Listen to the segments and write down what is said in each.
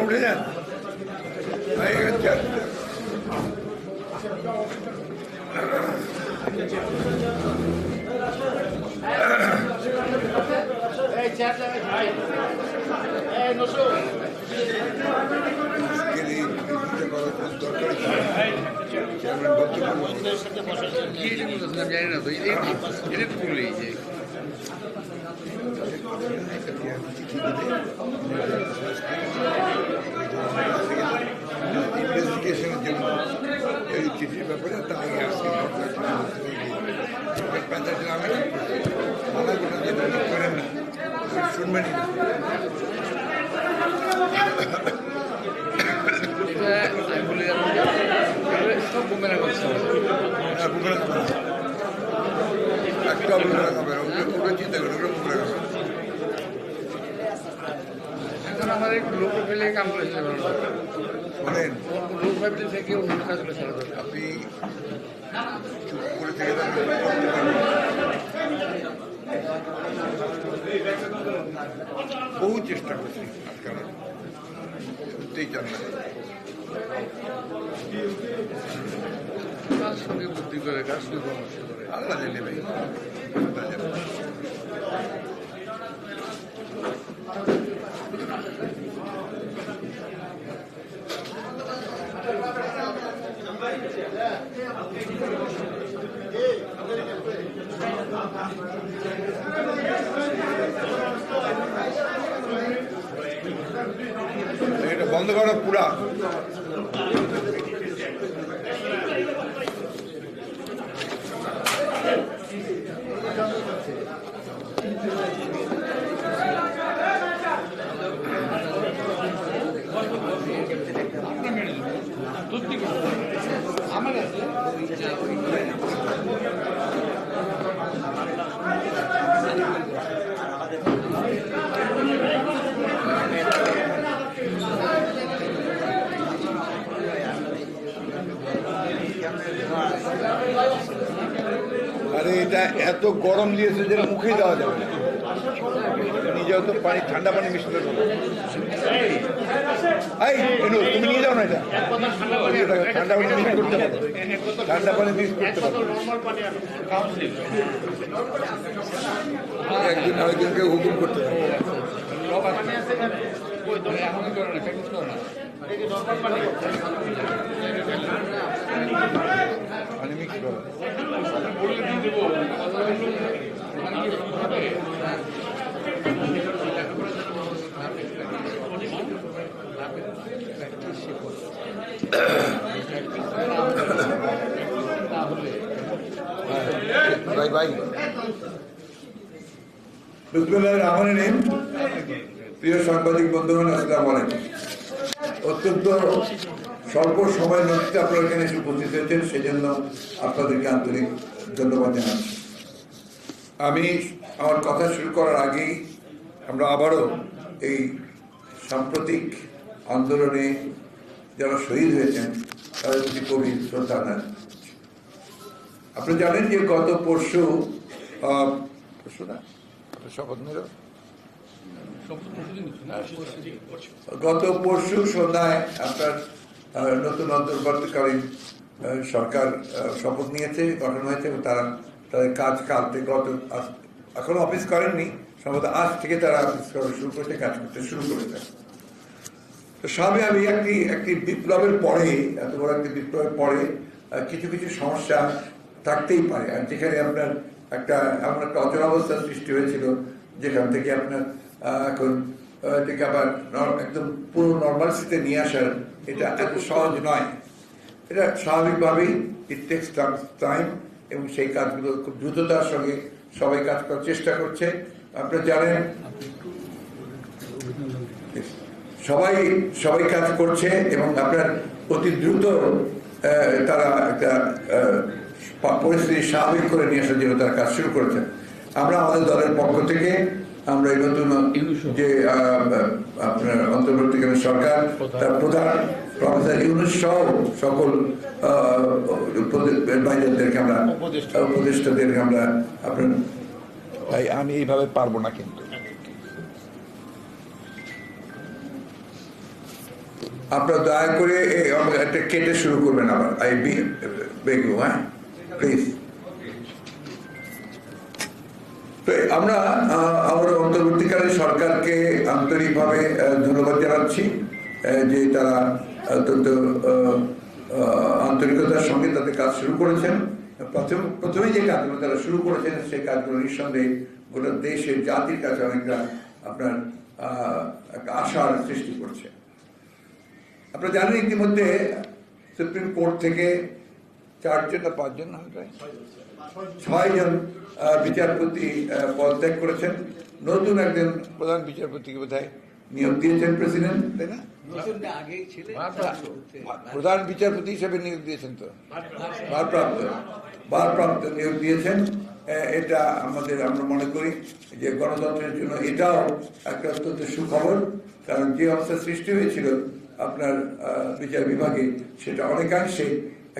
উঠে যান জানি না তো এটা তো বললেই যে ইনভেস্টিগেশনের জন্য এই চিঠির ব্যাপারে তাই আসছে আমি মানা করলাম যে করেন না শুনবেনই না। আমি বলে সব বুমেরা করছে একটা ওটা চিন্তা করেন ওটা বুমেরা খাবে। এখন আমাদের একটু লোক ফেলে কাম করে শোনেন লোক ফ্যামিলি থেকে অন্য কাজগুলো ছাড়া দরকার। আপনি চুপ করে থেকে বহু চেষ্টা করছি আজকাল বুঝতেই চান না। কার সঙ্গে বুদ্ধি করে কার সঙ্গে পরামর্শ করে আল্লাহ জানে ভাই, আল্লাহ জানে। এটা বন্ধ করা পুরা আমার আছে আরে এটা এত গরম দিয়েছে যে মুখে দেওয়া যাবে না। নিজেও তো পানি ঠান্ডা পানি মিশতে পারো। তুমি নিয়ে যাও না এটা ঠান্ডা পানি মিক্স করতে পারো, ঠান্ডা পানি মিক্স করতে পারো। একদিন আরেকজনকে হুকুম করতে পারো। পানি মিক্স করো। ভাই ভাই বিসমিল্লাহির রহমানির রহিম। প্রিয় সাংবাদিক বন্ধুগণ, আসসালামু আলাইকুম। অত্যন্ত স্বল্প সময়ের মধ্যে আপনারা এখানে এসে উপস্থিত হয়েছেন, সেই জন্য আপনাদেরকে আন্তরিক ধন্যবাদ জানাচ্ছি। আমি আমার কথা শুরু করার আগেই আমরা আবারও এই সাম্প্রতিক আন্দোলনে যারা শহীদ হয়েছেন তাদের প্রতি গভীর শ্রদ্ধা জানাচ্ছি। আপনি জানেন যে গত পরশু সন্ধ্যায় আপনার নতুন অন্তর্বর্তীকালীন সরকার শপথ নিয়েছে, গঠন হয়েছে এবং তারা তাদের কাজ কালতে এখনো অফিস করেননি, সম্ভবত আজ থেকে তারা অফিস করা শুরু করেছে, কাজ করতে শুরু করেছে। তো স্বামী আমি একটি বিপ্লবের পরে, এত বড় একটি বিপ্লবের পরে কিছু কিছু সমস্যা থাকতেই পারে। আর যেখানে আপনার এমন একটা অচলাবস্থার সৃষ্টি হয়েছিল যেখান থেকে আপনার এখন এটাকে আবার একদম পুরো নর্মালসিতে নিয়ে আসার এটা এত সহজ নয়। এটা স্বাভাবিকভাবেই ইট টেকস টাইম এবং সেই কাজগুলো খুব দ্রুততার সঙ্গে সবাই কাজ করার চেষ্টা করছে। আপনারা জানেন সবাই কাজ করছে এবং আপনার অতি দ্রুত তারা একটা পরিস্থিতি স্বাভাবিক করে নিয়ে আসার জন্য তারা কাজ শুরু করেছেন। আমরা আমাদের দলের পক্ষ থেকে আমরা এই নতুন যে আপনার অন্তর্বর্তীকালীন সরকার তার প্রধান প্রফেসর ইউনূস সহ সকল অ্যাডভাইজারদেরকে আমরা উপদেষ্টাদেরকে আমরা আপনার ভাই আমি এইভাবে পারবো না কিন্তু আপনারা দয়া করে একটা কেটে শুরু করবেন আবার বেগু হ্যাঁ প্লিজ। তো আমরা আমার অন্তর্বর্তীকালীন সরকারকে আন্তরিকভাবে ধন্যবাদ জানাচ্ছি যে তারা অত্যন্ত আন্তরিকতার সঙ্গে তাদের কাজ শুরু করেছেন। প্রথমে যে কাজগুলো তারা শুরু করেছেন সেই কাজগুলো নিঃসন্দেহে গোটা দেশের জাতির কাছে অনেকটা আপনার একটা আশার সৃষ্টি করছে। আপনারা জানেন ইতিমধ্যে সুপ্রিম কোর্ট থেকে 4জন না 5জন প্রায় 6জন বিচারপতি পদত্যাগ করেছেন। নতুন একজন প্রধান বিচারপতিকে বোধহয় নিয়োগ দিয়েছেন প্রেসিডেন্ট, তাই না? প্রধান বিচারপতি হিসেবে নিয়োগ দিয়েছেন, তো ভারপ্রাপ্ত নিয়োগ দিয়েছেন। এটা আমরা মনে করি যে গণতন্ত্রের জন্য এটাও একটা অত্যন্ত সুখবর, কারণ যে অবস্থা সৃষ্টি হয়েছিল আপনার বিচার বিভাগে সেটা অনেকাংশে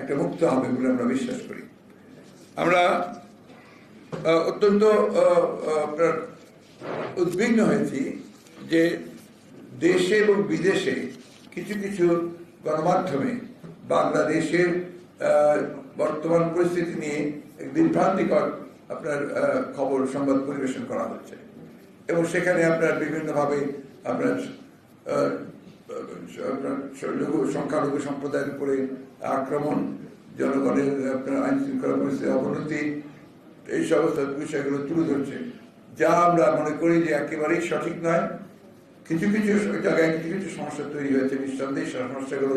একটা মুক্ত হবে বলে আমরা বিশ্বাস করি। আমরা অত্যন্ত আপনার উদ্বিগ্ন হয়েছি যে দেশে এবং বিদেশে কিছু কিছু গণমাধ্যমে বাংলাদেশের বর্তমান পরিস্থিতি নিয়ে বিভ্রান্তিকর আপনার খবর সংবাদ পরিবেশন করা হচ্ছে এবং সেখানে আপনার বিভিন্নভাবে আপনার সংখ্যালঘু সম্প্রদায়ের উপরে আক্রমণ, জনগণের আপনার আইন শৃঙ্খলা পরিস্থিতির অবনতি, এই সমস্ত বিষয়গুলো তুলে ধরছে, যা আমরা মনে করি যে একেবারেই সঠিক নয়। কিছু কিছু জায়গায় কিছু কিছু সমস্যা তৈরি হয়েছে, নিঃসন্দেহে সমস্যাগুলো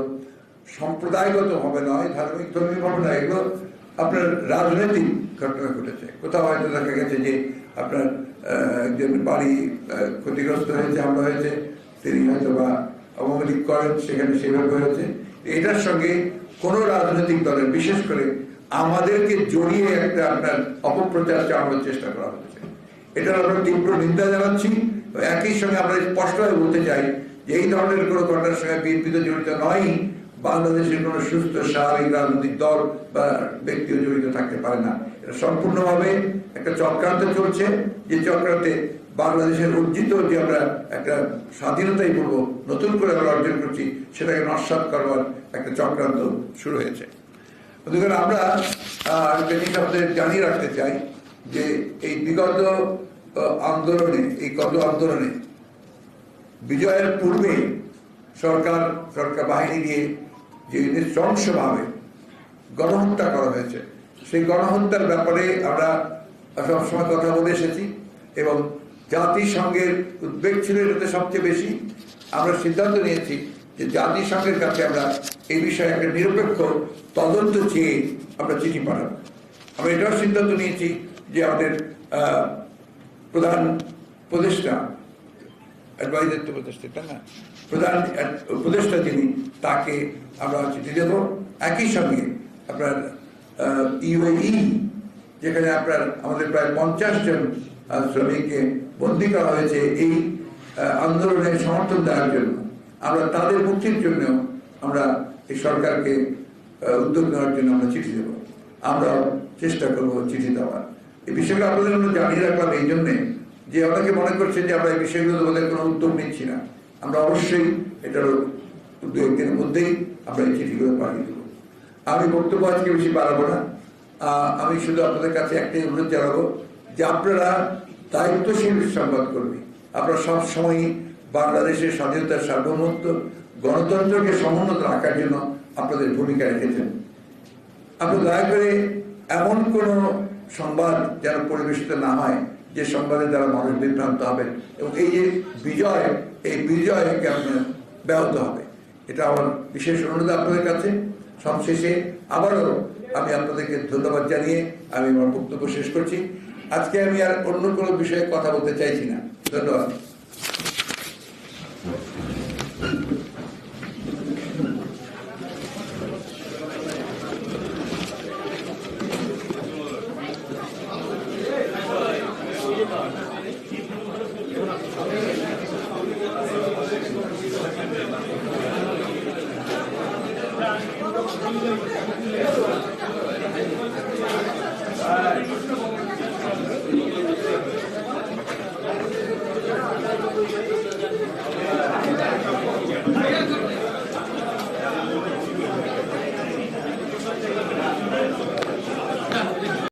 সম্প্রদায়গত ভাবে নয়, ধর্মীয় ভাবে নয়, এগুলো আপনার রাজনৈতিক ঘটনা ঘটেছে। কোথাও হয়তো দেখা গেছে যে আপনার একজন বাড়ি ক্ষতিগ্রস্ত হয়েছে, হামলা হয়েছে, তিনি হয়তো বা আওয়ামী লীগ করেন, সেখানে সেভাবে হয়েছে। এটার সঙ্গে কোন রাজনৈতিক দলের, বিশেষ করে আমাদেরকে জড়িয়ে একটা আপনার অপপ্রচার চালানোর চেষ্টা করা হচ্ছে। এটার আমরা তীব্র নিন্দা জানাচ্ছি। একই সঙ্গে আমরা স্পষ্টভাবে বলতে চাই যে এই ধরনের কোনো ঘটনার সঙ্গে বিএনপি তো জড়িত নয়, বাংলাদেশের কোনো সুস্থ স্বাভাবিক রাজনৈতিক দল বা ব্যক্তিও জড়িত থাকতে পারে না। এটা সম্পূর্ণভাবে একটা চক্রান্ত চলছে, যে চক্রান্তে বাংলাদেশের অর্জিত যে আমরা একটা স্বাধীনতাই বলবো নতুন করে আমরা অর্জন করছি, সেটাকে নস্যাৎ করবার একটা চক্রান্ত শুরু হয়েছে। আমরা আপনাদের জানিয়ে রাখতে চাই যে এই বিগত আন্দোলনে, এই গত আন্দোলনে বিজয়ের পূর্বে সরকার বাহিনী দিয়ে যে নৃশংসভাবে গণহত্যা করা হয়েছে, সেই গণহত্যার ব্যাপারে আমরা সবসময় কথা বলে এসেছি এবং জাতিসংঘের উদ্বেগ ছিল এটাতে সবচেয়ে বেশি। আমরা সিদ্ধান্ত নিয়েছি যে জাতিসংঘের কাছে আমরা এই বিষয়ে একটা নিরপেক্ষ তদন্ত চেয়ে আমরা চিঠি পাঠাবো। আমরা এটাও সিদ্ধান্ত নিয়েছি যে আমাদের প্রধান উপদেষ্টা, প্রধান উপদেষ্টা যিনি, তাকে আমরা চিঠি দেব। একই সঙ্গে আপনার ইউএই, যেখানে আপনার আমাদের প্রায় 50 জন শ্রমিককে বন্দী করা হয়েছে এই আন্দোলনের সমর্থন দেওয়ার জন্য, আমরা তাদের মুক্তির জন্য আমরা এই সরকারকে উদ্যোগ নেওয়ার জন্য আমরা চিঠি দেব। আমরা চেষ্টা করব চিঠি দেওয়ার। এই বিষয়গুলো আপনাদের আমরা জানিয়ে রাখলাম এই জন্যে যে অনেকে মনে করছেন যে আমরা এই বিষয়গুলো আমাদের কোনো উদ্যোগ নিচ্ছি না। আমরা অবশ্যই এটার 2-1 দিনের মধ্যেই আমরা এই চিঠিগুলো পাঠিয়ে দেবো। আমি বক্তব্য আজকে বেশি বাড়াবো না। আমি শুধু আপনাদের কাছে একটাই অনুরোধ জানাবো যে আপনারা দায়িত্বশীল সংবাদকর্মী, আপনারা সবসময় বাংলাদেশের স্বাধীনতার সার্বভৌমত্ব, গণতন্ত্রকে সমুন্নত রাখার জন্য আপনাদের ভূমিকা রেখেছেন। আপনারা দয়া করে এমন কোনো সংবাদ যেন পরিবেশিত না হয় যে সংবাদের দ্বারা মানুষ বিভ্রান্ত হবে এবং এই যে বিজয়, এই বিজয়কে আপনার ব্যাহত হবে। এটা আমার বিশেষ অনুরোধ আপনাদের কাছে। সবশেষে আবারও আমি আপনাদেরকে ধন্যবাদ জানিয়ে আমি আমার বক্তব্য শেষ করছি। আজকে আমি আর অন্য কোনো বিষয়ে কথা বলতে চাইছি না। ধন্যবাদ।